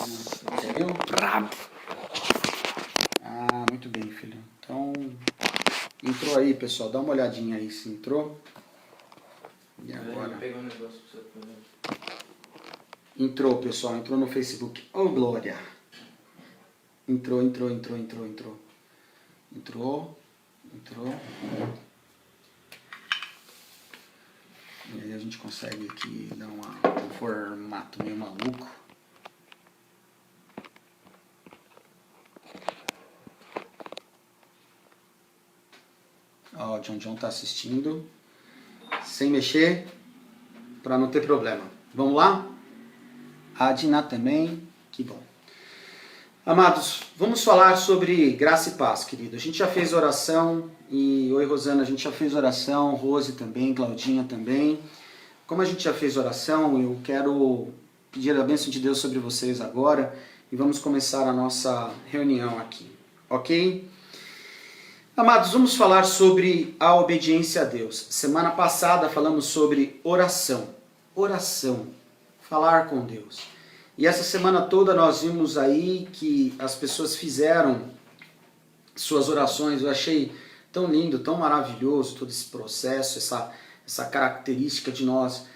Entendeu? Ah, muito bem, filho. Então, entrou aí, pessoal. Dá uma olhadinha aí se entrou. E agora? Vou pegar um negócio pra você. Entrou, pessoal. Entrou no Facebook. Ô, Glória. Entrou. E aí a gente consegue aqui dar um formato meio maluco. Ó, o John tá assistindo. Sem mexer, para não ter problema. Vamos lá? A Dina também. Que bom. Amados, vamos falar sobre graça e paz, querido. A gente já fez oração e... Oi, Rosana, a gente já fez oração, Rose também, Claudinha também. Como a gente já fez oração, eu quero pedir a bênção de Deus sobre vocês agora e vamos começar a nossa reunião aqui, ok? Amados, vamos falar sobre a obediência a Deus. Semana passada falamos sobre oração. Oração, falar com Deus. E essa semana toda nós vimos aí que as pessoas fizeram suas orações. Eu achei tão lindo, tão maravilhoso todo esse processo, essa característica de nós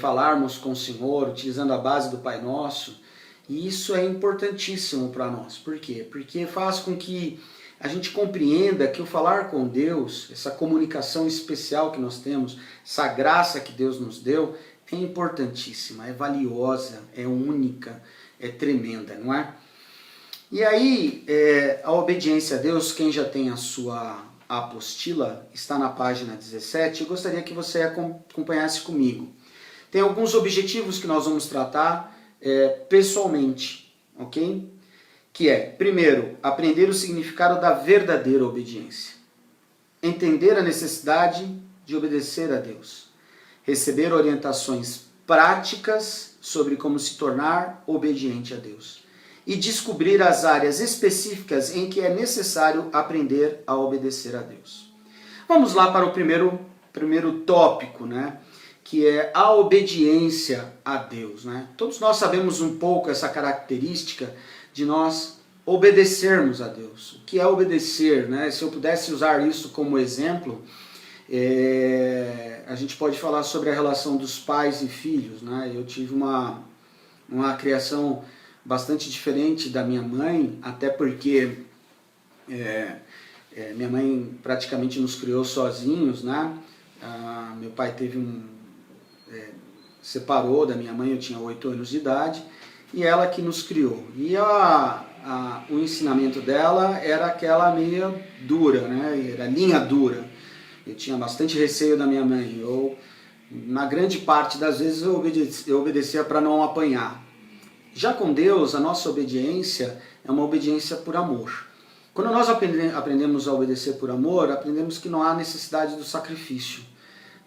falarmos com o Senhor, utilizando a base do Pai Nosso. E isso é importantíssimo para nós. Por quê? Porque faz com que a gente compreenda que o falar com Deus, essa comunicação especial que nós temos, essa graça que Deus nos deu, é importantíssima, é valiosa, é única, é tremenda, não é? E aí, a obediência a Deus, quem já tem a sua apostila, está na página 17, eu gostaria que você acompanhasse comigo. Tem alguns objetivos que nós vamos tratar pessoalmente, ok? Que é, primeiro, aprender o significado da verdadeira obediência. Entender a necessidade de obedecer a Deus. Receber orientações práticas sobre como se tornar obediente a Deus. E descobrir as áreas específicas em que é necessário aprender a obedecer a Deus. Vamos lá para o primeiro tópico, né? Que é a obediência a Deus, né? Todos nós sabemos um pouco essa característica de nós obedecermos a Deus. O que é obedecer, né? Se eu pudesse usar isso como exemplo, a gente pode falar sobre a relação dos pais e filhos, né? Eu tive uma criação bastante diferente da minha mãe, até porque minha mãe praticamente nos criou sozinhos, né? Meu pai separou da minha mãe, eu tinha 8 anos de idade, e ela que nos criou. E o ensinamento dela era aquela meia dura, né? Era linha dura. Eu tinha bastante receio da minha mãe. Na grande parte das vezes eu obedecia para não apanhar. Já com Deus, a nossa obediência é uma obediência por amor. Quando nós aprendemos a obedecer por amor, aprendemos que não há necessidade do sacrifício,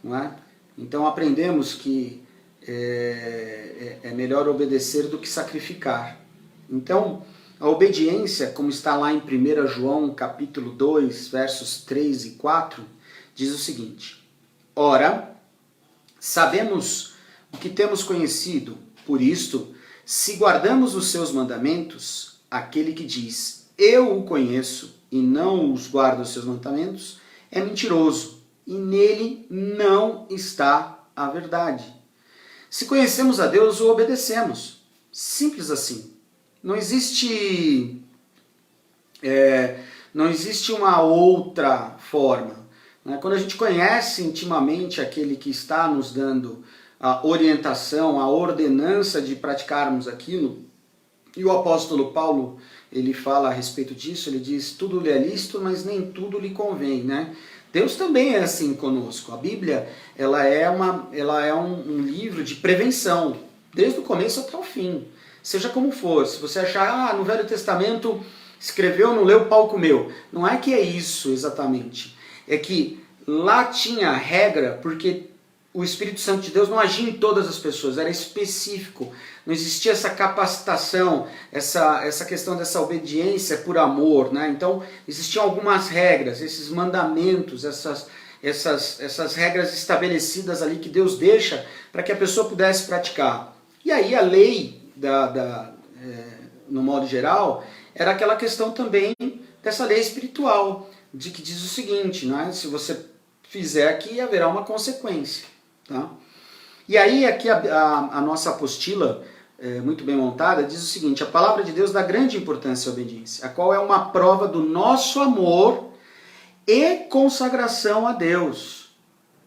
não é? Então aprendemos que é melhor obedecer do que sacrificar. Então, a obediência, como está lá em 1 João capítulo 2, versos 3 e 4, diz o seguinte: Ora, sabemos o que temos conhecido, por isto, se guardamos os seus mandamentos, aquele que diz, eu o conheço, e não os guarda os seus mandamentos, é mentiroso, e nele não está a verdade. Se conhecemos a Deus, o obedecemos. Simples assim. Não existe uma outra forma. Quando a gente conhece intimamente aquele que está nos dando a orientação, a ordenança de praticarmos aquilo, e o apóstolo Paulo, ele fala a respeito disso, ele diz, tudo lhe é lícito, mas nem tudo lhe convém, né? Deus também é assim conosco. A Bíblia, ela é um livro de prevenção, desde o começo até o fim. Seja como for, se você achar, no Velho Testamento escreveu, não leu, pau comeu. Não é que é isso exatamente. É que lá tinha regra, porque o Espírito Santo de Deus não agia em todas as pessoas, era específico. Não existia essa capacitação, essa questão dessa obediência por amor, né? Então, existiam algumas regras, esses mandamentos, essas regras estabelecidas ali que Deus deixa para que a pessoa pudesse praticar. E aí a lei no modo geral, era aquela questão também dessa lei espiritual, de que diz o seguinte, né? Se você fizer aqui, haverá uma consequência. Tá? E aí aqui a nossa apostila, muito bem montada, diz o seguinte: a palavra de Deus dá grande importância à obediência, a qual é uma prova do nosso amor e consagração a Deus.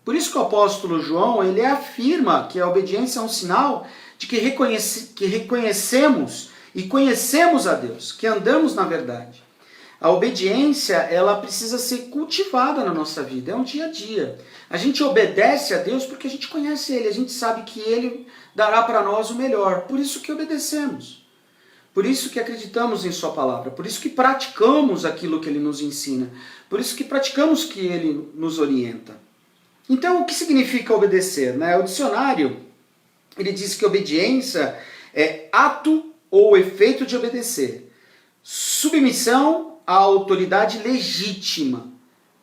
Por isso que o apóstolo João, ele afirma que a obediência é um sinal de que reconhecemos e conhecemos a Deus, que andamos na verdade. A obediência, ela precisa ser cultivada na nossa vida, é um dia a dia. A gente obedece a Deus porque a gente conhece Ele, a gente sabe que Ele dará para nós o melhor. Por isso que obedecemos. Por isso que acreditamos em Sua palavra. Por isso que praticamos aquilo que Ele nos ensina. Por isso que praticamos que Ele nos orienta. Então, o que significa obedecer? Né? O dicionário, ele diz que obediência é ato ou efeito de obedecer. Submissão à autoridade legítima.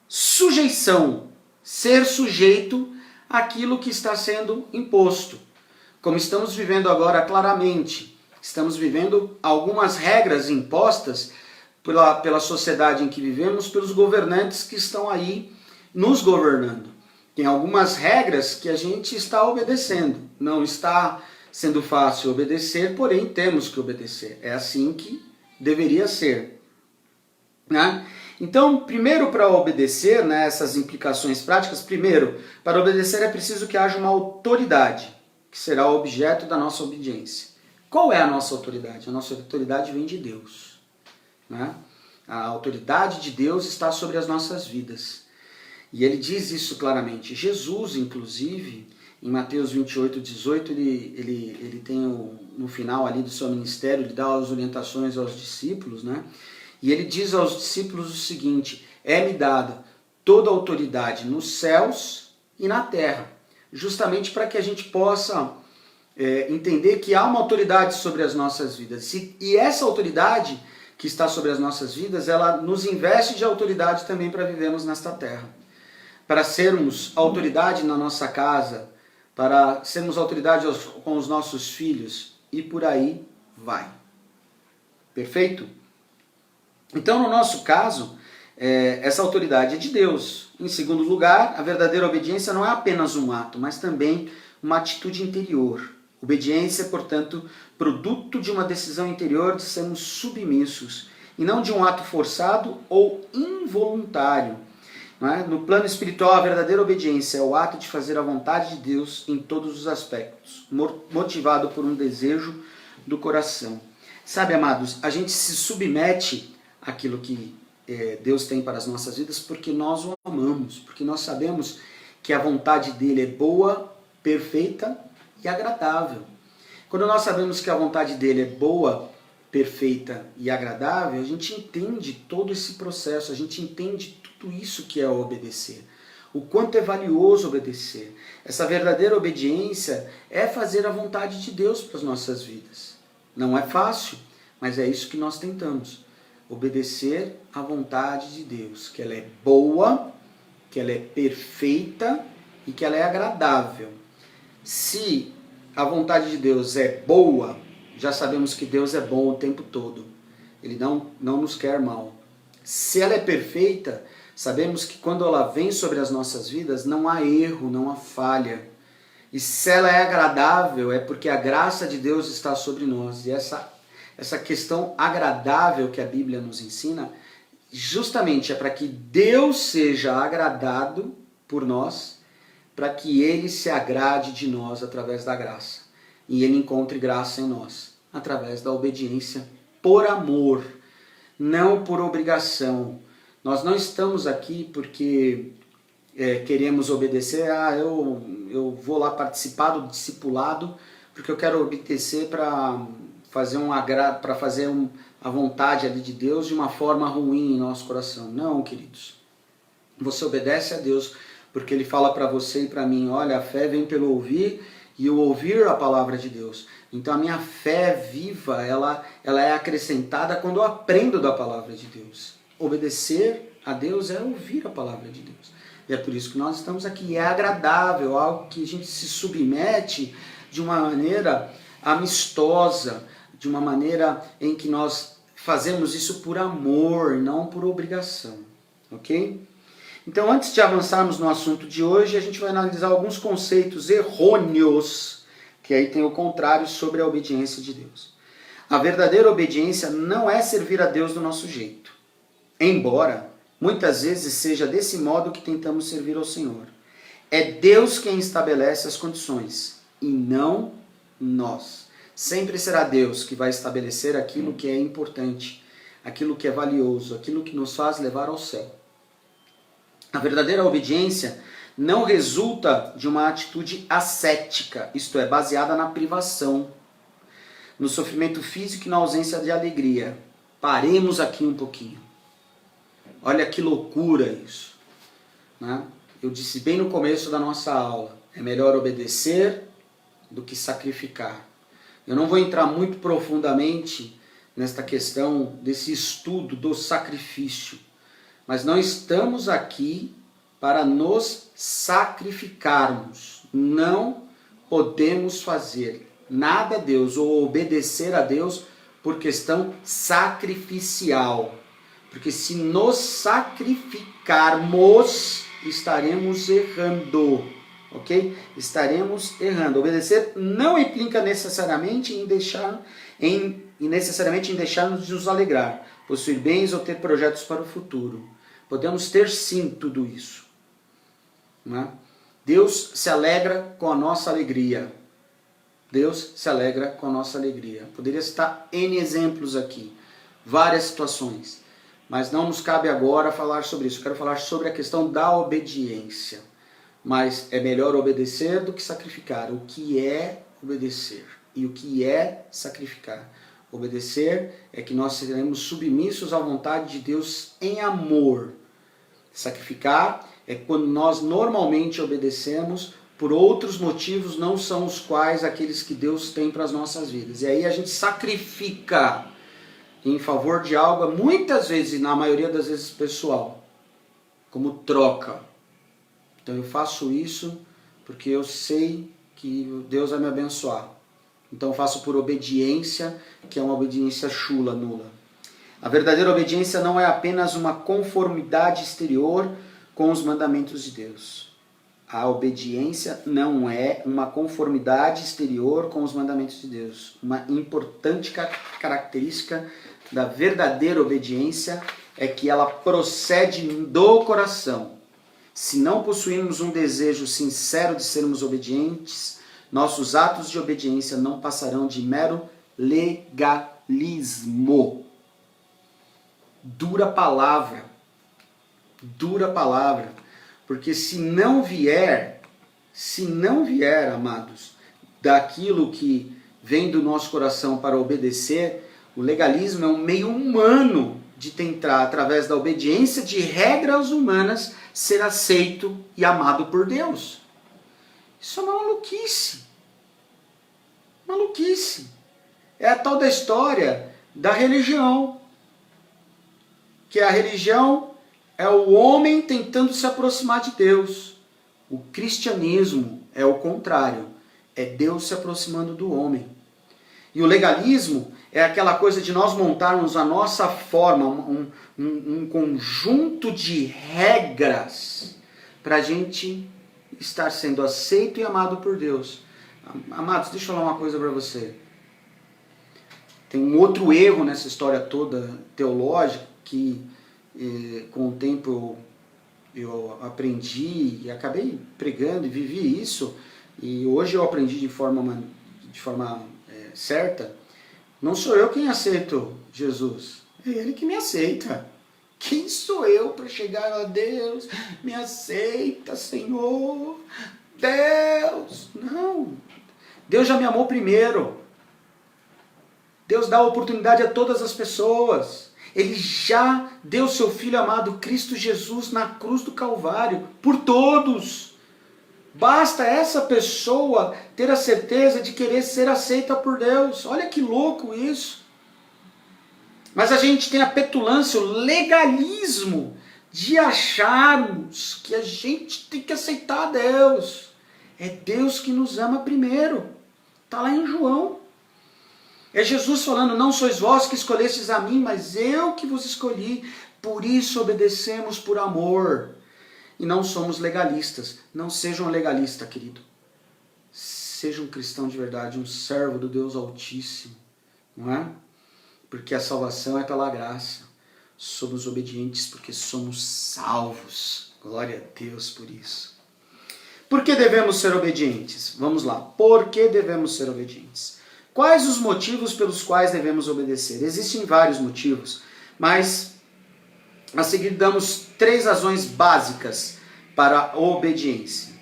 Sujeição, ser sujeito àquilo que está sendo imposto. Como estamos vivendo agora claramente, estamos vivendo algumas regras impostas pela sociedade em que vivemos, pelos governantes que estão aí nos governando. Tem algumas regras que a gente está obedecendo. Não está sendo fácil obedecer, porém temos que obedecer. É assim que deveria ser. Né? Então, primeiro para obedecer, né, essas implicações práticas, primeiro, para obedecer é preciso que haja uma autoridade, que será o objeto da nossa obediência. Qual é a nossa autoridade? A nossa autoridade vem de Deus. Né? A autoridade de Deus está sobre as nossas vidas. E ele diz isso claramente. Jesus, inclusive, em Mateus 28, 18, ele tem no final ali do seu ministério, ele dá as orientações aos discípulos, né? E ele diz aos discípulos o seguinte: é-me dada toda a autoridade nos céus e na terra, justamente para que a gente possa entender que há uma autoridade sobre as nossas vidas. E essa autoridade que está sobre as nossas vidas, ela nos investe de autoridade também para vivermos nesta terra. Para sermos autoridade na nossa casa, para sermos autoridade com os nossos filhos, e por aí vai. Perfeito? Então, no nosso caso, essa autoridade é de Deus. Em segundo lugar, a verdadeira obediência não é apenas um ato, mas também uma atitude interior. Obediência é, portanto, produto de uma decisão interior de sermos submissos, e não de um ato forçado ou involuntário. Não é? No plano espiritual, a verdadeira obediência é o ato de fazer a vontade de Deus em todos os aspectos, motivado por um desejo do coração. Sabe, amados, a gente se submete àquilo que Deus tem para as nossas vidas porque nós o amamos, porque nós sabemos que a vontade dele é boa, perfeita e agradável. Quando nós sabemos que a vontade dele é boa, perfeita e agradável, a gente entende todo esse processo, a gente entende tudo isso que é obedecer. O quanto é valioso obedecer. Essa verdadeira obediência é fazer a vontade de Deus para as nossas vidas. Não é fácil, mas é isso que nós tentamos. Obedecer à vontade de Deus, que ela é boa, que ela é perfeita e que ela é agradável. Se a vontade de Deus é boa, já sabemos que Deus é bom o tempo todo. Ele não nos quer mal. Se ela é perfeita, sabemos que quando ela vem sobre as nossas vidas, não há erro, não há falha. E se ela é agradável, é porque a graça de Deus está sobre nós. E essa questão agradável que a Bíblia nos ensina, justamente é para que Deus seja agradado por nós, para que Ele se agrade de nós através da graça. E Ele encontre graça em nós, através da obediência por amor, não por obrigação. Nós não estamos aqui porque queremos obedecer. Eu vou lá participar do discipulado porque eu quero obedecer para fazer a vontade ali de Deus de uma forma ruim em nosso coração. Não, queridos. Você obedece a Deus porque Ele fala para você e para mim: olha, a fé vem pelo ouvir e o ouvir a palavra de Deus. Então a minha fé viva, ela é acrescentada quando eu aprendo da palavra de Deus. Obedecer a Deus é ouvir a palavra de Deus. E é por isso que nós estamos aqui. É agradável, algo que a gente se submete de uma maneira amistosa, de uma maneira em que nós fazemos isso por amor, não por obrigação, ok? Então, antes de avançarmos no assunto de hoje, a gente vai analisar alguns conceitos errôneos, que aí tem o contrário sobre a obediência de Deus. A verdadeira obediência não é servir a Deus do nosso jeito, embora muitas vezes seja desse modo que tentamos servir ao Senhor. É Deus quem estabelece as condições, e não nós. Sempre será Deus que vai estabelecer aquilo que é importante, aquilo que é valioso, aquilo que nos faz levar ao céu. A verdadeira obediência não resulta de uma atitude ascética, isto é, baseada na privação, no sofrimento físico e na ausência de alegria. Paremos aqui um pouquinho. Olha que loucura isso, né? Eu disse bem no começo da nossa aula, é melhor obedecer do que sacrificar. Eu não vou entrar muito profundamente nesta questão desse estudo do sacrifício, mas não estamos aqui para nos sacrificarmos. Não podemos fazer nada a Deus ou obedecer a Deus por questão sacrificial. Porque se nos sacrificarmos, estaremos errando, ok? Estaremos errando. Obedecer não implica necessariamente em deixarmos de nos alegrar, possuir bens ou ter projetos para o futuro. Podemos ter sim tudo isso, né? Deus se alegra com a nossa alegria. Deus se alegra com a nossa alegria. Poderia citar N exemplos aqui, várias situações. Mas não nos cabe agora falar sobre isso. Eu quero falar sobre a questão da obediência. Mas é melhor obedecer do que sacrificar. O que é obedecer? E o que é sacrificar? Obedecer é que nós seremos submissos à vontade de Deus em amor. Sacrificar é quando nós normalmente obedecemos por outros motivos, não são os quais aqueles que Deus tem para as nossas vidas. E aí a gente sacrifica em favor de algo, muitas vezes, e na maioria das vezes pessoal, como troca. Então eu faço isso porque eu sei que Deus vai me abençoar. Então eu faço por obediência, que é uma obediência chula, nula. A verdadeira obediência não é apenas uma conformidade exterior com os mandamentos de Deus. A obediência não é uma conformidade exterior com os mandamentos de Deus. Uma importante característica da verdadeira obediência é que ela procede do coração. Se não possuirmos um desejo sincero de sermos obedientes, nossos atos de obediência não passarão de mero legalismo. Dura palavra. Dura palavra. Porque se não vier, amados, daquilo que vem do nosso coração para obedecer, o legalismo é um meio humano de tentar, através da obediência de regras humanas, ser aceito e amado por Deus. Isso é uma maluquice. Maluquice. É a tal da história da religião. Que a religião é o homem tentando se aproximar de Deus. O cristianismo é o contrário. É Deus se aproximando do homem. E o legalismo é aquela coisa de nós montarmos a nossa forma, um conjunto de regras para a gente estar sendo aceito e amado por Deus. Amados, deixa eu falar uma coisa para você. Tem um outro erro nessa história toda teológica que com o tempo eu aprendi e acabei pregando e vivi isso, e hoje eu aprendi de forma certa. Não sou eu quem aceito Jesus, é Ele que me aceita. Quem sou eu para chegar a Deus? Me aceita, Senhor. Deus, não. Deus já me amou primeiro. Deus dá oportunidade a todas as pessoas. Ele já deu seu Filho amado Cristo Jesus na cruz do Calvário por todos. Basta essa pessoa ter a certeza de querer ser aceita por Deus. Olha que louco isso. Mas a gente tem a petulância, o legalismo de acharmos que a gente tem que aceitar Deus. É Deus que nos ama primeiro. Está lá em João. É Jesus falando, não sois vós que escolhestes a mim, mas eu que vos escolhi. Por isso obedecemos por amor. E não somos legalistas. Não seja um legalista, querido. Seja um cristão de verdade, um servo do Deus Altíssimo. Não é? Porque a salvação é pela graça. Somos obedientes porque somos salvos. Glória a Deus por isso. Por que devemos ser obedientes? Vamos lá. Por que devemos ser obedientes? Quais os motivos pelos quais devemos obedecer? Existem vários motivos, mas a seguir damos 3 razões básicas para a obediência.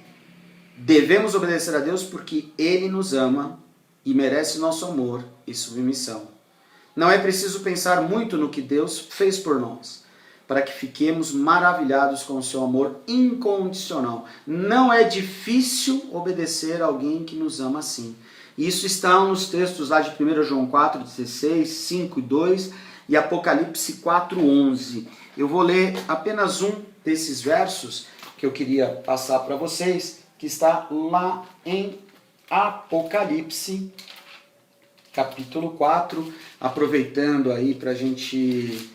Devemos obedecer a Deus porque Ele nos ama e merece nosso amor e submissão. Não é preciso pensar muito no que Deus fez por nós, para que fiquemos maravilhados com o seu amor incondicional. Não é difícil obedecer a alguém que nos ama assim. Isso está nos textos lá de 1 João 4,16, 5 e 2 e Apocalipse 4,11. Eu vou ler apenas um desses versos que eu queria passar para vocês, que está lá em Apocalipse, capítulo 4, aproveitando aí para a gente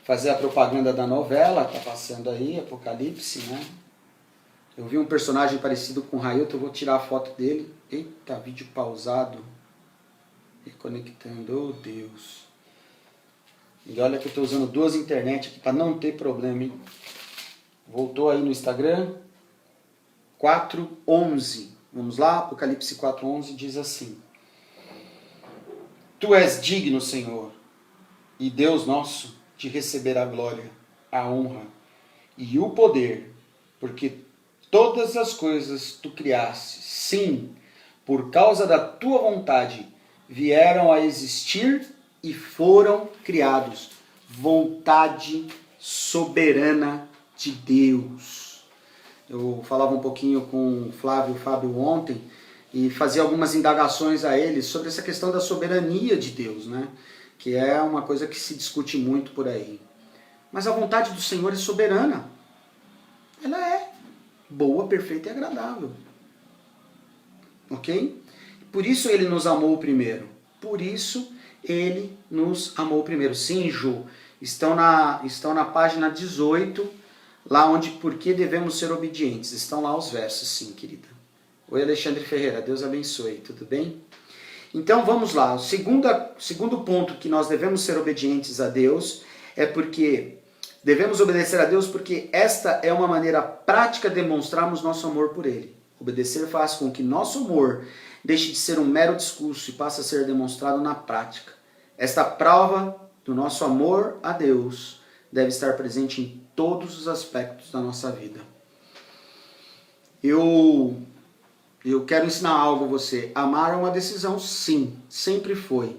fazer a propaganda da novela, tá passando aí, Apocalipse, né? Eu vi um personagem parecido com o Railton, eu vou tirar a foto dele. Eita, vídeo pausado. Reconectando, oh Deus. E olha que eu estou usando 2 internet aqui para não ter problema, hein? Voltou aí no Instagram. 4:11. Vamos lá, Apocalipse 4:11 diz assim: Tu és digno, Senhor, e Deus nosso, de receber a glória, a honra e o poder, porque todas as coisas tu criaste, sim, por causa da tua vontade, vieram a existir e foram criados. Vontade soberana de Deus. Eu falava um pouquinho com o Fábio ontem e fazia algumas indagações a ele sobre essa questão da soberania de Deus, né? Que é uma coisa que se discute muito por aí. Mas a vontade do Senhor é soberana. Ela é boa, perfeita e agradável. Ok? Por isso ele nos amou primeiro. Por isso ele nos amou primeiro. Sim, Ju, estão na página 18, lá onde por que devemos ser obedientes. Estão lá os versos, sim, querida. Oi, Alexandre Ferreira, Deus abençoe, tudo bem? Então vamos lá. O segundo ponto que nós devemos ser obedientes a Deus é porque devemos obedecer a Deus porque esta é uma maneira prática de demonstrarmos nosso amor por Ele. Obedecer faz com que nosso amor deixe de ser um mero discurso e passe a ser demonstrado na prática. Esta prova do nosso amor a Deus deve estar presente em todos os aspectos da nossa vida. Eu quero ensinar algo a você. Amar é uma decisão, sim, sempre foi.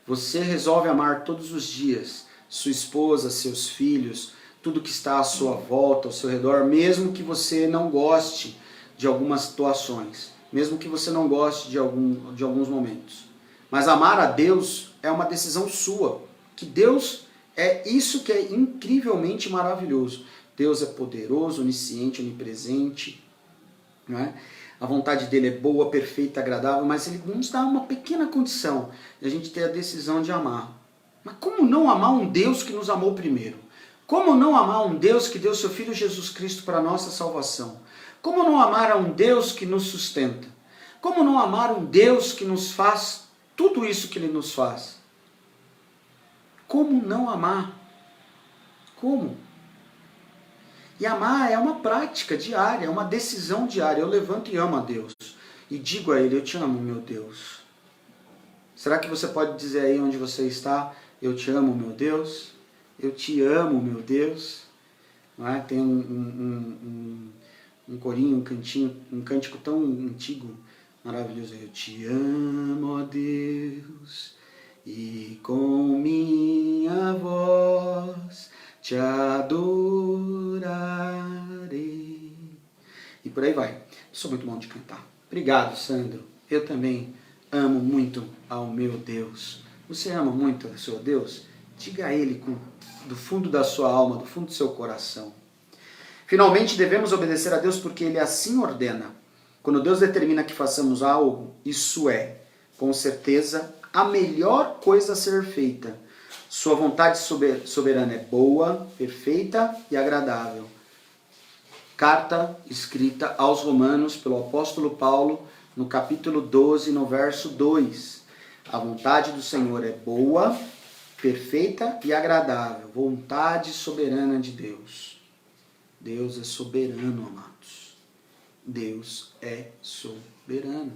Você resolve amar todos os dias sua esposa, seus filhos, tudo que está à sua volta, ao seu redor, mesmo que você não goste de algumas situações, mesmo que você não goste de alguns momentos. Mas amar a Deus é uma decisão sua, que Deus é isso que é incrivelmente maravilhoso. Deus é poderoso, onisciente, onipresente, não é? A vontade dele é boa, perfeita, agradável, mas ele nos dá uma pequena condição de a gente ter a decisão de amar. Mas como não amar um Deus que nos amou primeiro? Como não amar um Deus que deu seu Filho Jesus Cristo para a nossa salvação? Como não amar a um Deus que nos sustenta? Como não amar um Deus que nos faz tudo isso que Ele nos faz? Como não amar? Como? E amar é uma prática diária, é uma decisão diária. Eu levanto e amo a Deus. E digo a Ele, eu te amo, meu Deus. Será que você pode dizer aí onde você está, eu te amo, meu Deus? Eu te amo, meu Deus. Não é? Tem um corinho, um cântico tão antigo, maravilhoso. Eu te amo, ó Deus, e com minha voz te adorarei. E por aí vai. Eu sou muito bom de cantar. Obrigado, Sandro. Eu também amo muito ao meu Deus. Você ama muito ao seu Deus? Diga a Ele do fundo da sua alma, do fundo do seu coração. Finalmente, devemos obedecer a Deus porque Ele assim ordena. Quando Deus determina que façamos algo, isso é, com certeza, a melhor coisa a ser feita. Sua vontade soberana é boa, perfeita e agradável. Carta escrita aos Romanos pelo apóstolo Paulo, no capítulo 12, no verso 2. A vontade do Senhor é boa, perfeita e agradável. Vontade soberana de Deus. Deus é soberano, amados. Deus é soberano.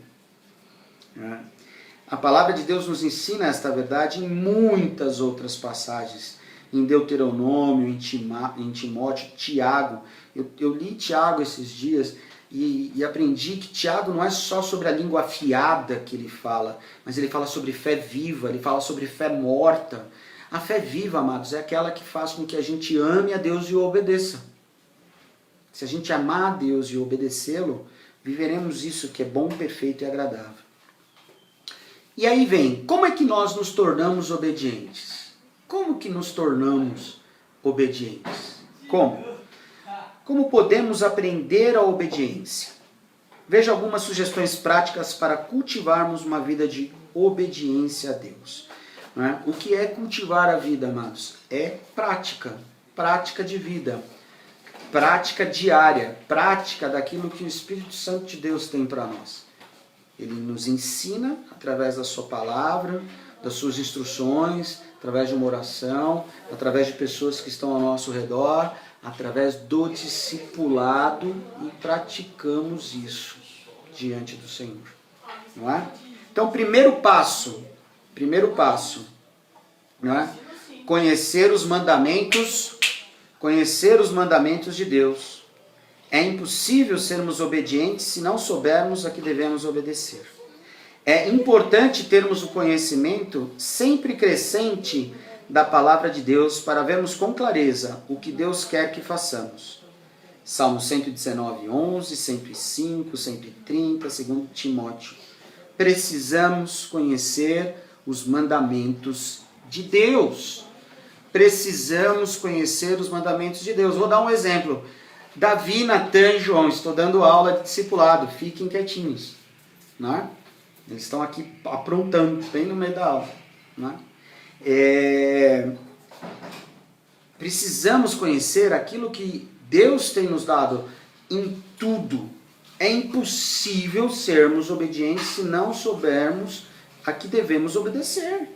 A palavra de Deus nos ensina esta verdade em muitas outras passagens. Em Deuteronômio, em Timóteo, Tiago. Eu li Tiago esses dias e aprendi que Tiago não é só sobre a língua afiada que ele fala, mas ele fala sobre fé viva, ele fala sobre fé morta. A fé viva, amados, é aquela que faz com que a gente ame a Deus e o obedeça. Se a gente amar a Deus e obedecê-lo, viveremos isso que é bom, perfeito e agradável. E aí vem, como é que nós nos tornamos obedientes? Como que nos tornamos obedientes? Como? Como podemos aprender a obediência? Veja algumas sugestões práticas para cultivarmos uma vida de obediência a Deus. O que é cultivar a vida, amados? É prática, prática de vida, prática diária, prática daquilo que o Espírito Santo de Deus tem para nós. Ele nos ensina através da sua palavra, das suas instruções, através de uma oração, através de pessoas que estão ao nosso redor, através do discipulado, e praticamos isso diante do Senhor. Não é? Então, primeiro passo, não é? Conhecer os mandamentos de Deus. É impossível sermos obedientes se não soubermos a que devemos obedecer. É importante termos o conhecimento sempre crescente da palavra de Deus para vermos com clareza o que Deus quer que façamos. Salmo 119, 11, 105, 130, 2 Timóteo. Precisamos conhecer os mandamentos de Deus. Precisamos conhecer os mandamentos de Deus. Vou dar um exemplo. Davi, Natan e João, estou dando aula de discipulado, fiquem quietinhos. Né? Eles estão aqui aprontando, bem no meio da aula. Né? Precisamos conhecer aquilo que Deus tem nos dado em tudo. É impossível sermos obedientes se não soubermos a que devemos obedecer.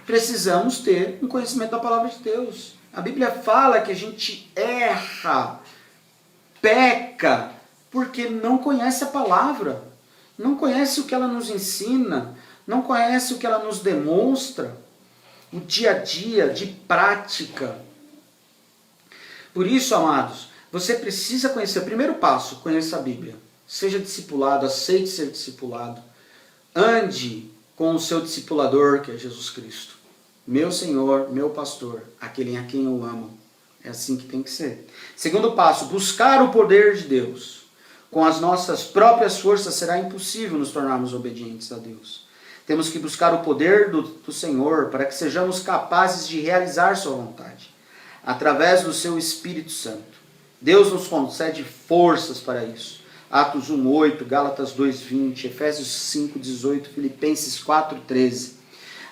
Precisamos ter um conhecimento da palavra de Deus. A Bíblia fala que a gente erra, peca, porque não conhece a palavra, não conhece o que ela nos ensina, não conhece o que ela nos demonstra, o dia a dia de prática. Por isso, amados, você precisa conhecer. O primeiro passo, conheça a Bíblia. Seja discipulado, aceite ser discipulado. Ande com o seu discipulador, que é Jesus Cristo. Meu Senhor, meu pastor, aquele a quem eu amo. É assim que tem que ser. Segundo passo, buscar o poder de Deus. Com as nossas próprias forças será impossível nos tornarmos obedientes a Deus. Temos que buscar o poder do Senhor para que sejamos capazes de realizar sua vontade. Através do seu Espírito Santo. Deus nos concede forças para isso. Atos 1:8, Gálatas 2:20, Efésios 5:18, Filipenses 4:13.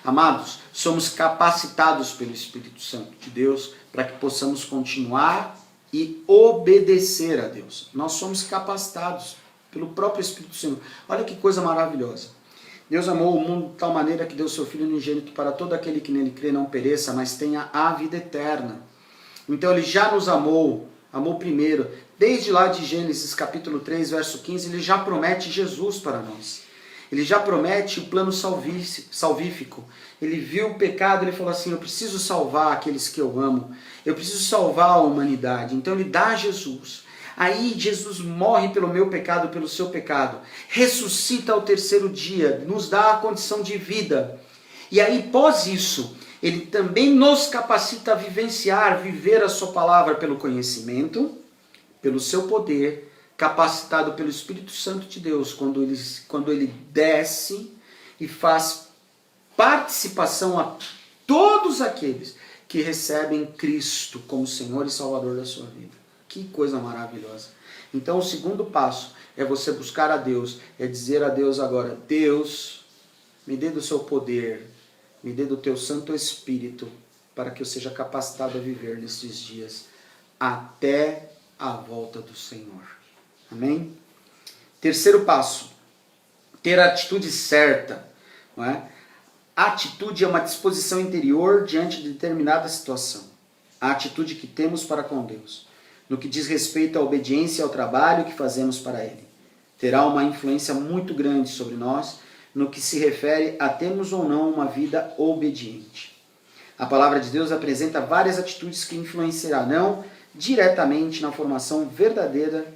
Amados, somos capacitados pelo Espírito Santo de Deus para que possamos continuar e obedecer a Deus. Nós somos capacitados pelo próprio Espírito Santo. Olha que coisa maravilhosa. Deus amou o mundo de tal maneira que deu seu Filho unigênito para todo aquele que nele crê não pereça, mas tenha a vida eterna. Então ele já nos amou primeiro. Desde lá de Gênesis capítulo 3, verso 15, ele já promete Jesus para nós. Ele já promete o plano salvífico. Ele viu o pecado, ele falou assim, eu preciso salvar aqueles que eu amo. Eu preciso salvar a humanidade. Então ele dá Jesus. Aí Jesus morre pelo meu pecado, pelo seu pecado. Ressuscita ao terceiro dia, nos dá a condição de vida. E aí, pós isso, ele também nos capacita a vivenciar, viver a sua palavra pelo conhecimento, pelo seu poder, capacitado pelo Espírito Santo de Deus, quando ele desce e faz participação a todos aqueles que recebem Cristo como Senhor e Salvador da sua vida. Que coisa maravilhosa. Então o segundo passo é você buscar a Deus, é dizer a Deus agora, Deus, me dê do seu poder, me dê do teu Santo Espírito, para que eu seja capacitado a viver nesses dias, até a volta do Senhor. Amém? Terceiro passo, ter a atitude certa. Não é? A atitude é uma disposição interior diante de determinada situação. A atitude que temos para com Deus, no que diz respeito à obediência e ao trabalho que fazemos para Ele, terá uma influência muito grande sobre nós, no que se refere a termos ou não uma vida obediente. A palavra de Deus apresenta várias atitudes que influenciarão diretamente na formação verdadeira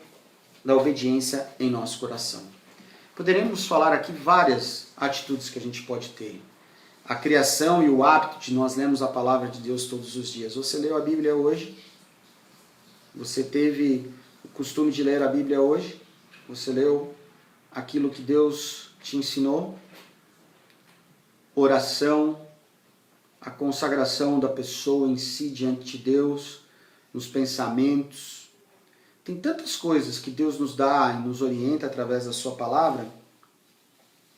da obediência em nosso coração. Poderemos falar aqui várias atitudes que a gente pode ter. A criação e o hábito de nós lermos a palavra de Deus todos os dias. Você leu a Bíblia hoje? Você teve o costume de ler a Bíblia hoje? Você leu aquilo que Deus te ensinou? Oração, a consagração da pessoa em si diante de Deus, nos pensamentos. Tem tantas coisas que Deus nos dá e nos orienta através da sua palavra,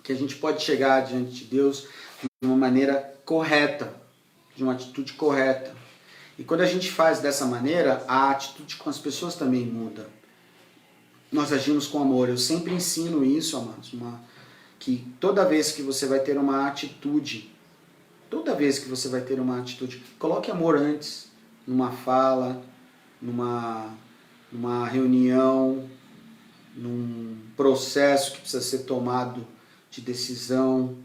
que a gente pode chegar diante de Deus de uma maneira correta, de uma atitude correta. E quando a gente faz dessa maneira, a atitude com as pessoas também muda. Nós agimos com amor. Eu sempre ensino isso, amados, que toda vez que você vai ter uma atitude, coloque amor antes, numa fala, numa reunião, num processo que precisa ser tomado de decisão,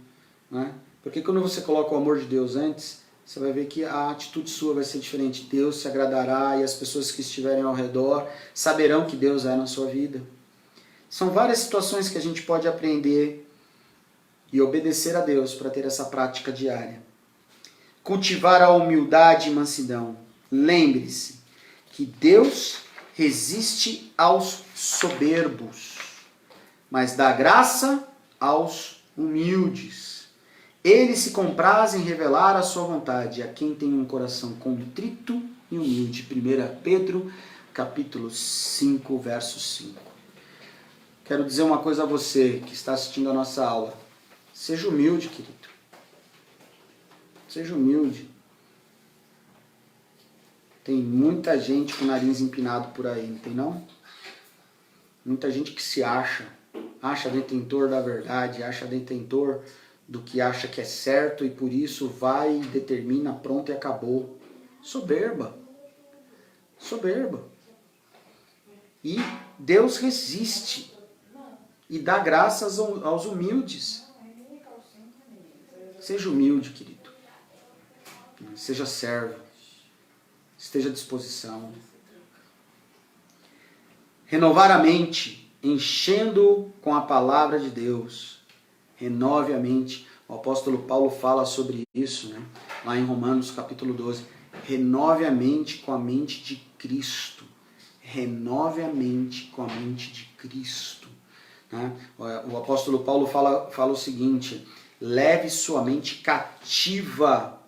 né? Porque quando você coloca o amor de Deus antes, você vai ver que a atitude sua vai ser diferente. Deus se agradará e as pessoas que estiverem ao redor saberão que Deus é na sua vida. São várias situações que a gente pode aprender e obedecer a Deus para ter essa prática diária. Cultivar a humildade e mansidão. Lembre-se que Deus resiste aos soberbos, mas dá graça aos humildes. Ele se compraz em revelar a sua vontade a quem tem um coração contrito e humilde. 1 Pedro, capítulo 5, verso 5. Quero dizer uma coisa a você que está assistindo a nossa aula. Seja humilde, querido. Seja humilde. Tem muita gente com o nariz empinado por aí, não tem não? Muita gente que se acha detentor da verdade, acha detentor do que acha que é certo e por isso vai, determina, pronto e acabou. Soberba. Soberba. E Deus resiste e dá graças aos humildes. Seja humilde, querido. Seja servo. Esteja à disposição. Renovar a mente, enchendo com a palavra de Deus. Renove a mente. O apóstolo Paulo fala sobre isso, né? Lá em Romanos capítulo 12. Renove a mente com a mente de Cristo. Renove a mente com a mente de Cristo. Né? O apóstolo Paulo fala o seguinte: leve sua mente cativa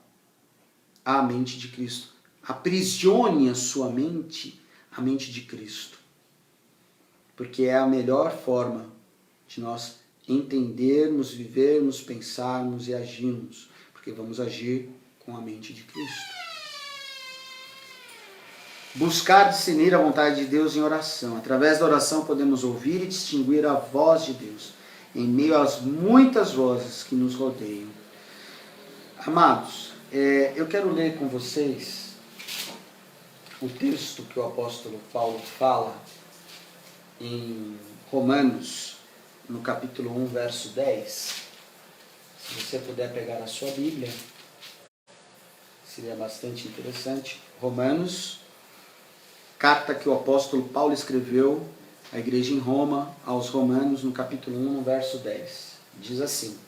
à mente de Cristo. Aprisione a sua mente à mente de Cristo. Porque é a melhor forma de nós entendermos, vivermos, pensarmos e agirmos. Porque vamos agir com a mente de Cristo. Buscar discernir a vontade de Deus em oração. Através da oração podemos ouvir e distinguir a voz de Deus em meio às muitas vozes que nos rodeiam. Amados, eu quero ler com vocês o texto que o apóstolo Paulo fala em Romanos, no capítulo 1, verso 10. Se você puder pegar a sua Bíblia, seria bastante interessante. Romanos, carta que o apóstolo Paulo escreveu à igreja em Roma, aos Romanos, no capítulo 1, no verso 10. Diz assim: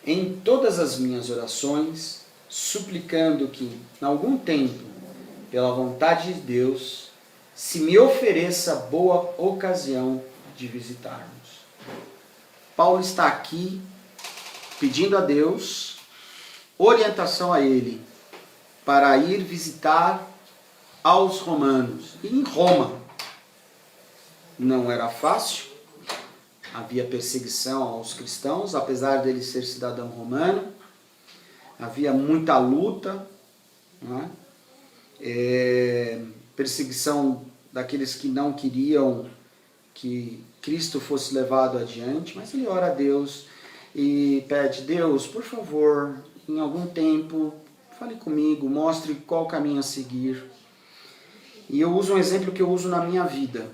em todas as minhas orações, suplicando que, em algum tempo, pela vontade de Deus, se me ofereça boa ocasião de visitar-nos. Paulo está aqui pedindo a Deus orientação a ele para ir visitar aos romanos, e em Roma. não era fácil, havia perseguição aos cristãos, apesar dele ser cidadão romano, havia muita luta, né? Perseguição daqueles que não queriam que Cristo fosse levado adiante, mas ele ora a Deus e pede: Deus, por favor, em algum tempo, fale comigo, mostre qual caminho a seguir. E eu uso um exemplo que eu uso na minha vida.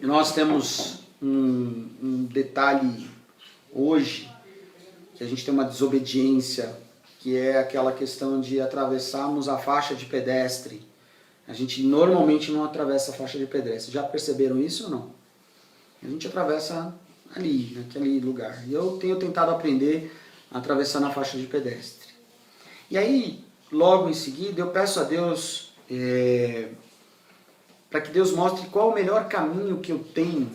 Nós temos um detalhe hoje, que a gente tem uma desobediência, que é aquela questão de atravessarmos a faixa de pedestre. A gente normalmente não atravessa a faixa de pedestre. Já perceberam isso ou não? A gente atravessa ali, naquele lugar. E eu tenho tentado aprender a atravessar na faixa de pedestre. E aí, logo em seguida, eu peço a Deus para que Deus mostre qual o melhor caminho que eu tenho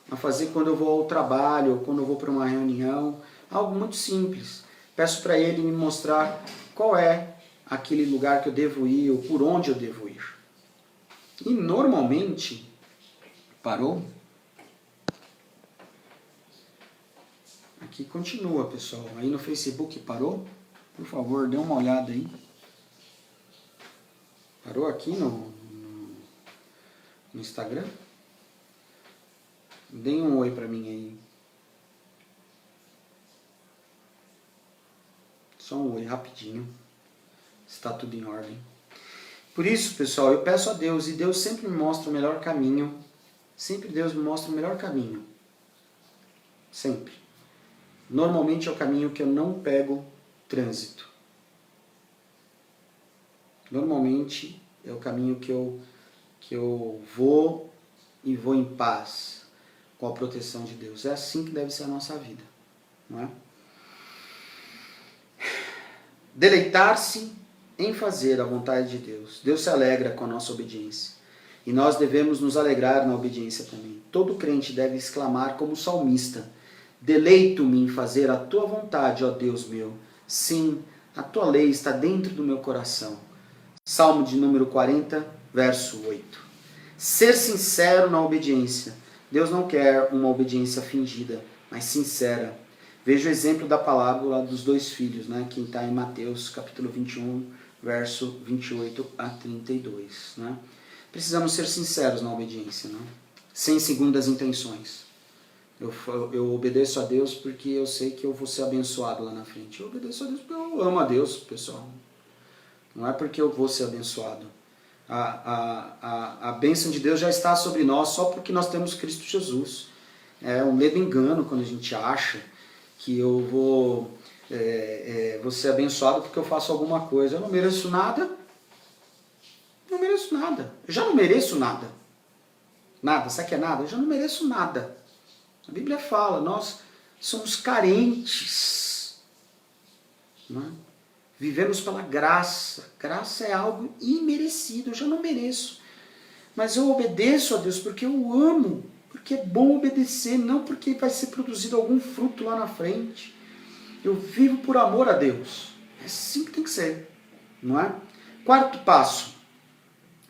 a fazer quando eu vou ao trabalho, ou quando eu vou para uma reunião. Algo muito simples. Peço para Ele me mostrar qual é aquele lugar que eu devo ir, ou por onde eu devo ir. E normalmente, parou? Aqui continua, pessoal. Aí no Facebook parou? Por favor, dê uma olhada aí. Parou aqui no Instagram? Deem um oi pra mim aí. Só um oi, rapidinho. Está tudo em ordem. Por isso, pessoal, eu peço a Deus, e Deus sempre me mostra o melhor caminho. Sempre Deus me mostra o melhor caminho. Sempre. Normalmente é o caminho que eu não pego trânsito. Normalmente é o caminho que eu vou e vou em paz, com a proteção de Deus. É assim que deve ser a nossa vida, não é? Deleitar-se em fazer a vontade de Deus. Deus se alegra com a nossa obediência. E nós devemos nos alegrar na obediência também. Todo crente deve exclamar como salmista: deleito-me em fazer a tua vontade, ó Deus meu. Sim, a tua lei está dentro do meu coração. Salmo de número 40, verso 8. Ser sincero na obediência. Deus não quer uma obediência fingida, mas sincera. Veja o exemplo da parábola dos dois filhos, né, que está em Mateus capítulo 21, verso 28 a 32. Né? Precisamos ser sinceros na obediência, né? Sem segundas intenções. Eu obedeço a Deus porque eu sei que eu vou ser abençoado lá na frente. Eu obedeço a Deus porque eu amo a Deus, pessoal. Não é porque eu vou ser abençoado. A bênção de Deus já está sobre nós só porque nós temos Cristo Jesus. É um medo engano quando a gente acha que eu vou ser abençoado porque eu faço alguma coisa. Eu não mereço nada. Não mereço nada. Eu já não mereço nada. Nada. Sabe o que é nada? Eu já não mereço nada. A Bíblia fala, nós somos carentes. Não é? Vivemos pela graça. Graça é algo imerecido. Eu já não mereço. Mas eu obedeço a Deus porque eu amo. Porque é bom obedecer, não porque vai ser produzido algum fruto lá na frente. Eu vivo por amor a Deus. É assim que tem que ser. Não é? Quarto passo.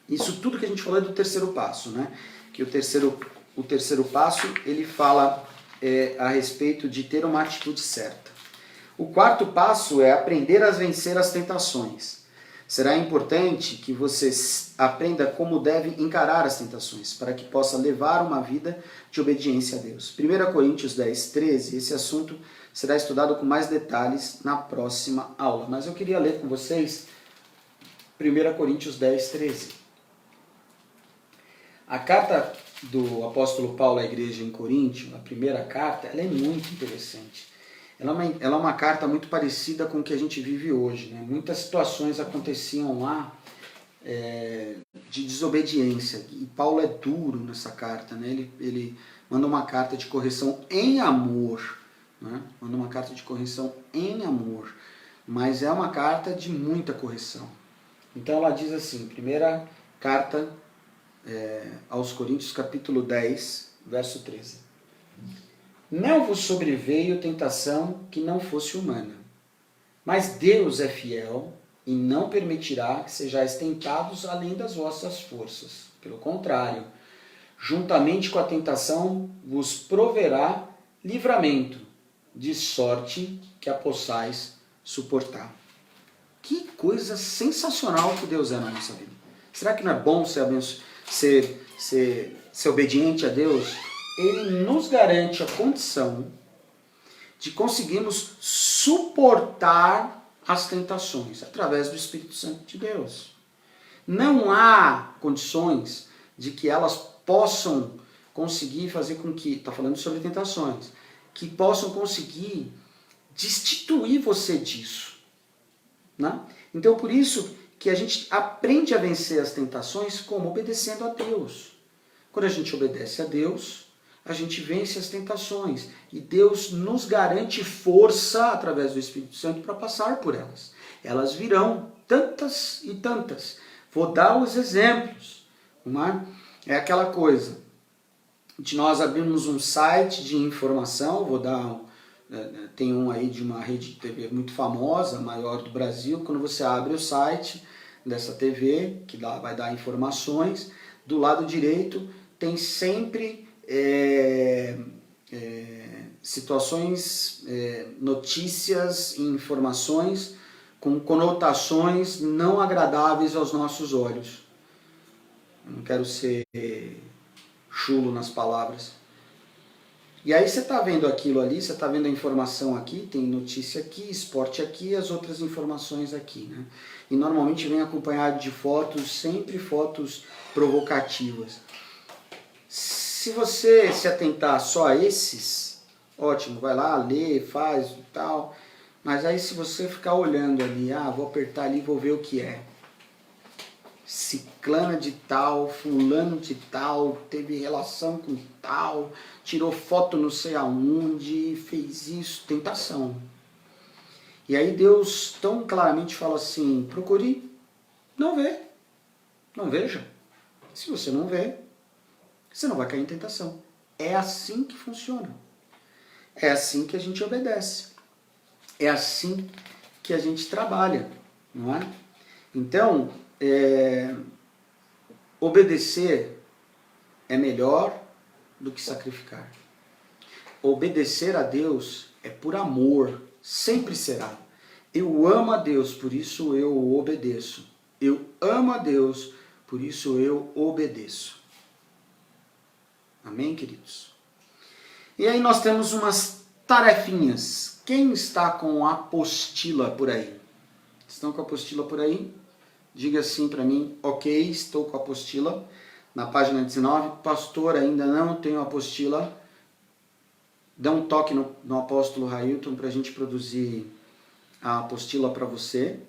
Isso tudo que a gente falou é do terceiro passo, né? Que o terceiro passo, ele fala a respeito de ter uma atitude certa. O quarto passo é aprender a vencer as tentações. Será importante que você aprenda como deve encarar as tentações, para que possa levar uma vida de obediência a Deus. 1 Coríntios 10, 13, esse assunto será estudado com mais detalhes na próxima aula. Mas eu queria ler com vocês 1 Coríntios 10, 13. A carta do apóstolo Paulo à igreja em Coríntio, a primeira carta, ela é muito interessante. Ela é uma carta muito parecida com o que a gente vive hoje, né? Muitas situações aconteciam lá de desobediência. E Paulo é duro nessa carta, né? Ele manda uma carta de correção em amor. Né? Manda uma carta de correção em amor. Mas é uma carta de muita correção. Então ela diz assim, primeira carta aos Coríntios, capítulo 10, verso 13. Não vos sobreveio tentação que não fosse humana, mas Deus é fiel e não permitirá que sejais tentados além das vossas forças. Pelo contrário, juntamente com a tentação vos proverá livramento, de sorte que a possais suportar. Que coisa sensacional que Deus é na nossa vida. Será que não é bom ser obediente a Deus? Ele nos garante a condição de conseguirmos suportar as tentações através do Espírito Santo de Deus. Não há condições de que elas possam conseguir fazer com que, está falando sobre tentações, que possam conseguir destituir você disso. Né? Então, por isso que a gente aprende a vencer as tentações como? Obedecendo a Deus. Quando a gente obedece a Deus, a gente vence as tentações. E Deus nos garante força, através do Espírito Santo, para passar por elas. Elas virão, tantas e tantas. Vou dar os exemplos. Não é? É aquela coisa de nós abrirmos um site de informação, tem um aí de uma rede de TV muito famosa, a maior do Brasil. Quando você abre o site dessa TV, que vai dar informações, do lado direito tem sempre situações, notícias e informações com conotações não agradáveis aos nossos olhos. Eu não quero ser chulo nas palavras. E aí você está vendo aquilo ali, você está vendo a informação aqui, tem notícia aqui, esporte aqui, as outras informações aqui. Né? E normalmente vem acompanhado de fotos, sempre fotos provocativas. Se você se atentar só a esses, ótimo, vai lá, lê, faz e tal. Mas aí se você ficar olhando ali, vou apertar ali e vou ver o que é. Ciclana de tal, fulano de tal, teve relação com tal, tirou foto não sei aonde, fez isso, tentação. E aí Deus tão claramente fala assim, procure não ver, não veja. Se você não vê, você não vai cair em tentação. É assim que funciona. É assim que a gente obedece. É assim que a gente trabalha, não é? Então, obedecer é melhor do que sacrificar. Obedecer a Deus é por amor, sempre será. Eu amo a Deus, por isso eu obedeço. Eu amo a Deus, por isso eu obedeço. Amém, queridos? E aí nós temos umas tarefinhas. Quem está com a apostila por aí? Estão com a apostila por aí? Diga assim para mim, ok, estou com a apostila. Na página 19, pastor, ainda não tenho a apostila. Dá um toque no apóstolo Railton para a gente produzir a apostila para você.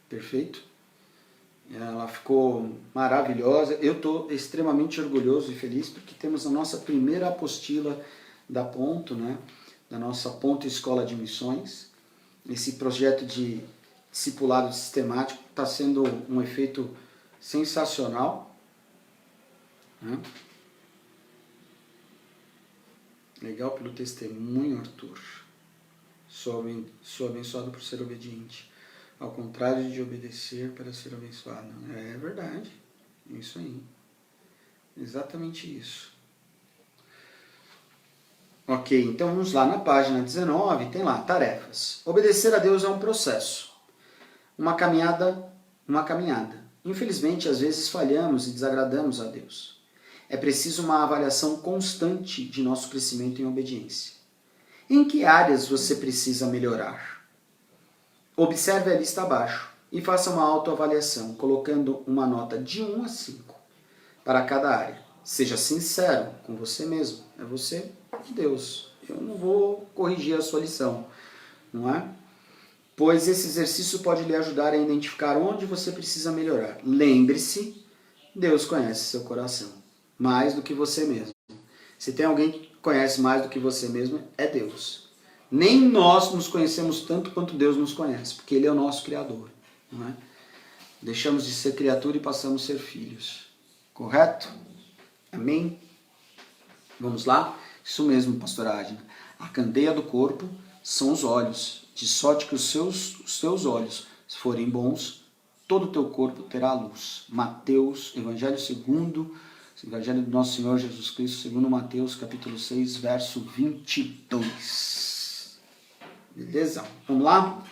Perfeito? Ela ficou maravilhosa. Eu estou extremamente orgulhoso e feliz porque temos a nossa primeira apostila da Ponto, né? Da nossa Ponto Escola de Missões. Esse projeto de discipulado sistemático está sendo um efeito sensacional. Né? Legal pelo testemunho, Arthur. Sou abençoado por ser obediente. Ao contrário de obedecer para ser abençoado. É verdade. Isso aí. Exatamente isso. Ok, então vamos lá. Na página 19 tem lá, tarefas. Obedecer a Deus é um processo. Uma caminhada. Infelizmente, às vezes falhamos e desagradamos a Deus. É preciso uma avaliação constante de nosso crescimento em obediência. Em que áreas você precisa melhorar? Observe a lista abaixo e faça uma autoavaliação, colocando uma nota de 1 a 5 para cada área. Seja sincero com você mesmo. É você e Deus. Eu não vou corrigir a sua lição, não é? Pois esse exercício pode lhe ajudar a identificar onde você precisa melhorar. Lembre-se, Deus conhece seu coração, mais do que você mesmo. Se tem alguém que conhece mais do que você mesmo, é Deus. Nem nós nos conhecemos tanto quanto Deus nos conhece, porque Ele é o nosso Criador. Não é? Deixamos de ser criatura e passamos a ser filhos. Correto? Amém? Vamos lá? Isso mesmo, pastora Adna. A candeia do corpo são os olhos, de sorte que os teus olhos, se forem bons, todo o teu corpo terá luz. Mateus, Evangelho segundo Evangelho do nosso Senhor Jesus Cristo, segundo Mateus, capítulo 6, verso 22. Beleza? Vamos lá?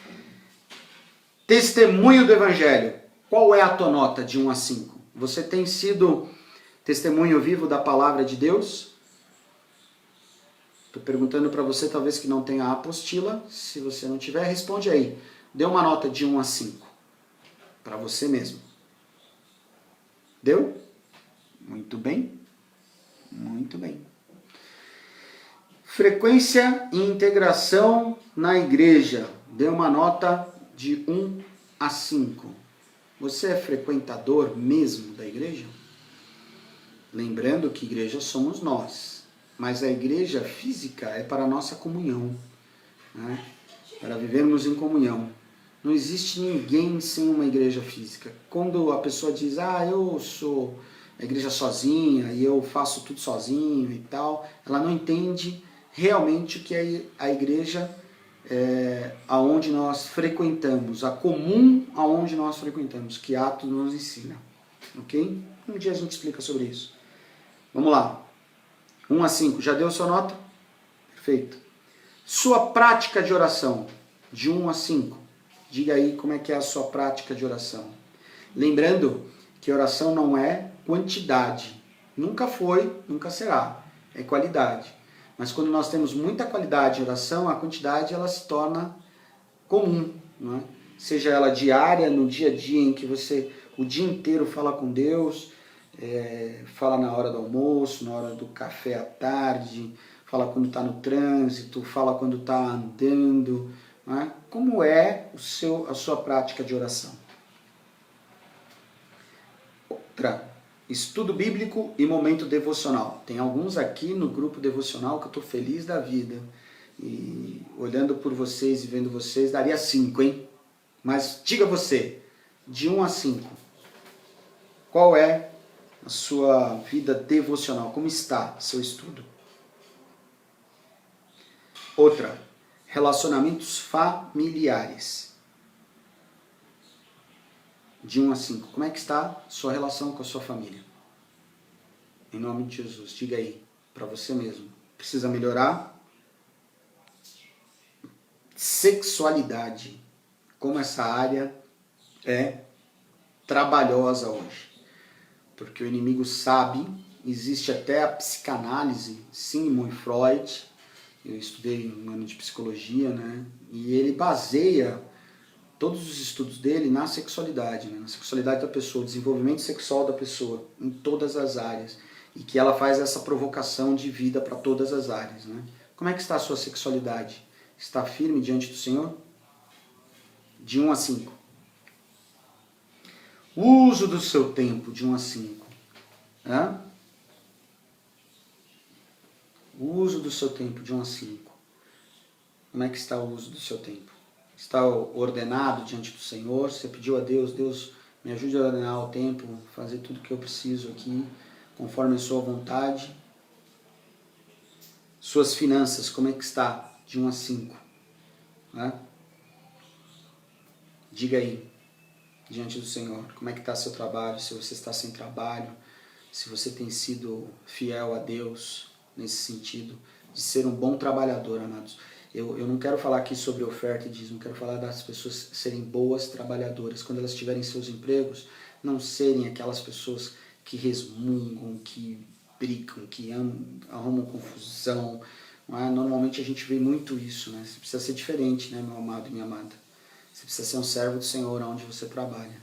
Testemunho do Evangelho. Qual é a tua nota de 1 a 5? Você tem sido testemunho vivo da palavra de Deus? Estou perguntando para você, talvez que não tenha a apostila. Se você não tiver, responde aí. Dê uma nota de 1 a 5. Para você mesmo. Deu? Muito bem. Muito bem. Frequência e integração na igreja. Dê uma nota de 1 a 5. Você é frequentador mesmo da igreja? Lembrando que igreja somos nós. Mas a igreja física é para a nossa comunhão, né? Para vivermos em comunhão. Não existe ninguém sem uma igreja física. Quando a pessoa diz, eu sou a igreja sozinha e eu faço tudo sozinho e tal, ela não entende realmente o que é a igreja aonde nós frequentamos, a comum aonde nós frequentamos, que Atos nos ensina. Ok? Um dia a gente explica sobre isso. Vamos lá. 1 a 5. Já deu sua nota? Perfeito. Sua prática de oração, de 1 a 5. Diga aí como é que é a sua prática de oração. Lembrando que oração não é quantidade. Nunca foi, nunca será. É qualidade. Mas quando nós temos muita qualidade de oração, a quantidade ela se torna comum. Não é? Seja ela diária, no dia a dia em que você o dia inteiro fala com Deus, fala na hora do almoço, na hora do café à tarde, fala quando está no trânsito, fala quando está andando. Não é? Como é a sua prática de oração? Outra, estudo bíblico e momento devocional. Tem alguns aqui no grupo devocional que eu estou feliz da vida. E olhando por vocês e vendo vocês, daria 5, hein? Mas diga você, de 1 a 5, qual é a sua vida devocional? Como está seu estudo? Outra, relacionamentos familiares. De 1 a 5. Como é que está sua relação com a sua família? Em nome de Jesus, diga aí, para você mesmo. Precisa melhorar? Sexualidade. Como essa área é trabalhosa hoje. Porque o inimigo sabe, existe até a psicanálise, Sigmund Freud, eu estudei um ano de psicologia, né? E ele baseia todos os estudos dele na sexualidade, né? Na sexualidade da pessoa, o desenvolvimento sexual da pessoa, em todas as áreas. E que ela faz essa provocação de vida para todas as áreas, né? Como é que está a sua sexualidade? Está firme diante do Senhor? De 1 a 5. O uso do seu tempo, de 1 a 5. O uso do seu tempo, de 1 a 5. Como é que está o uso do seu tempo? Está ordenado diante do Senhor? Você pediu a Deus, Deus me ajude a ordenar o tempo, fazer tudo que eu preciso aqui, conforme a sua vontade. Suas finanças, como é que está? De 1 a 5. Diga aí, diante do Senhor, como é que está seu trabalho, se você está sem trabalho, se você tem sido fiel a Deus nesse sentido, de ser um bom trabalhador, amados. Eu não quero falar aqui sobre oferta e dízimo, quero falar das pessoas serem boas trabalhadoras. Quando elas tiverem seus empregos, não serem aquelas pessoas que resmungam, que brigam, que arrumam confusão. Normalmente a gente vê muito isso, né? Você precisa ser diferente, né, meu amado e minha amada? Você precisa ser um servo do Senhor onde você trabalha.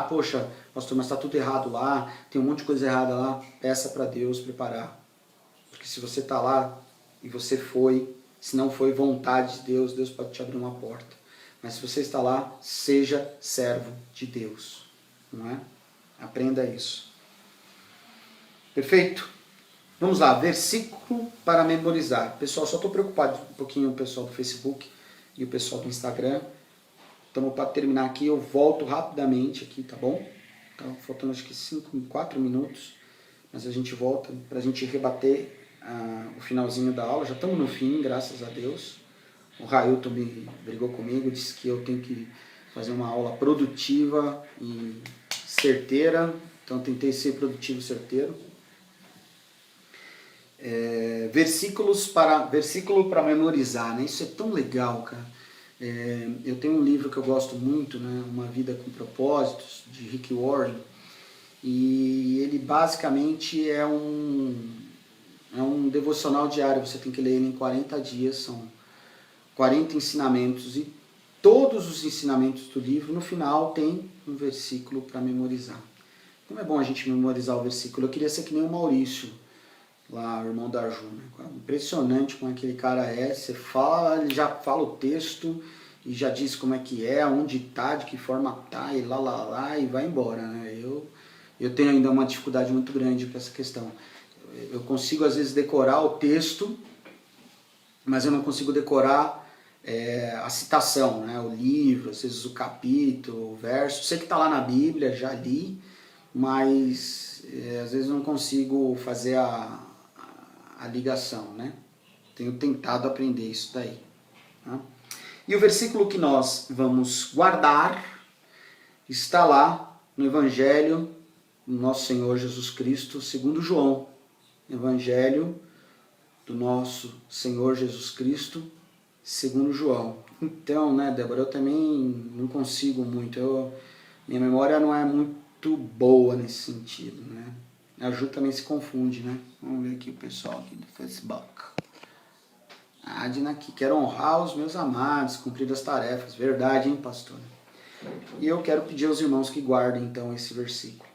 Poxa, pastor, mas está tudo errado lá, tem um monte de coisa errada lá. Peça para Deus preparar. Porque se você está lá e você foi, se não foi vontade de Deus, Deus pode te abrir uma porta. Mas se você está lá, seja servo de Deus. Não é? Aprenda isso. Perfeito? Vamos lá, versículo para memorizar. Pessoal, só estou preocupado um pouquinho o pessoal do Facebook e o pessoal do Instagram. Então, para terminar aqui, eu volto rapidamente aqui, tá bom? Tá faltando acho que 4 minutos, mas a gente volta para a gente rebater o finalzinho da aula. Já estamos no fim, graças a Deus. O Railton me brigou comigo, disse que eu tenho que fazer uma aula produtiva e certeira. Então tentei ser produtivo e certeiro. Versículo para memorizar, né? Isso é tão legal, cara. Eu tenho um livro que eu gosto muito, né? Uma Vida com Propósitos, de Rick Warren, e ele basicamente é um devocional diário. Você tem que ler ele em 40 dias, são 40 ensinamentos, e todos os ensinamentos do livro, no final, tem um versículo para memorizar. Como é bom a gente memorizar o versículo. Eu queria ser que nem o Maurício, lá, o irmão da Ju, né? Impressionante como aquele cara é. Você fala, ele já fala o texto e já diz como é que é, onde tá, de que forma tá, e lá, e vai embora, né? Eu tenho ainda uma dificuldade muito grande com essa questão. Eu consigo, às vezes, decorar o texto, mas eu não consigo decorar a citação, né? O livro, às vezes o capítulo, o verso. Sei que está lá na Bíblia, já li, mas às vezes eu não consigo fazer a ligação, né? Tenho tentado aprender isso daí. Tá? E o versículo que nós vamos guardar está lá no Evangelho do nosso Senhor Jesus Cristo, segundo João. Evangelho do nosso Senhor Jesus Cristo, segundo João. Então, né, Débora, eu também não consigo muito. Minha memória não é muito boa nesse sentido, né? A Ju também se confunde, né? Vamos ver aqui o pessoal aqui do Facebook. A Adina aqui, quero honrar os meus amados, cumprir as tarefas. Verdade, hein, pastor? E eu quero pedir aos irmãos que guardem, então, esse versículo.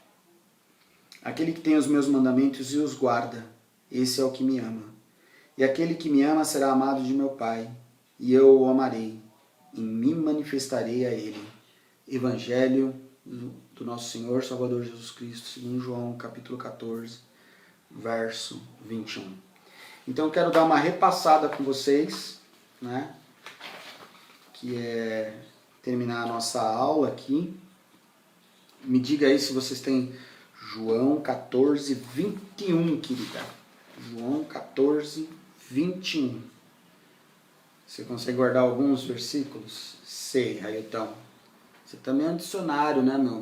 Aquele que tem os meus mandamentos e os guarda, esse é o que me ama. E aquele que me ama será amado de meu Pai, e eu o amarei, e me manifestarei a ele. Evangelho do nosso Senhor Salvador Jesus Cristo, segundo João, capítulo 14, verso 21. Então eu quero dar uma repassada com vocês, né? Que é terminar a nossa aula aqui. Me diga aí se vocês têm João 14, 21, querida. João 14, 21. Você consegue guardar alguns versículos? Sei, Railton. Você também é um dicionário, né, meu?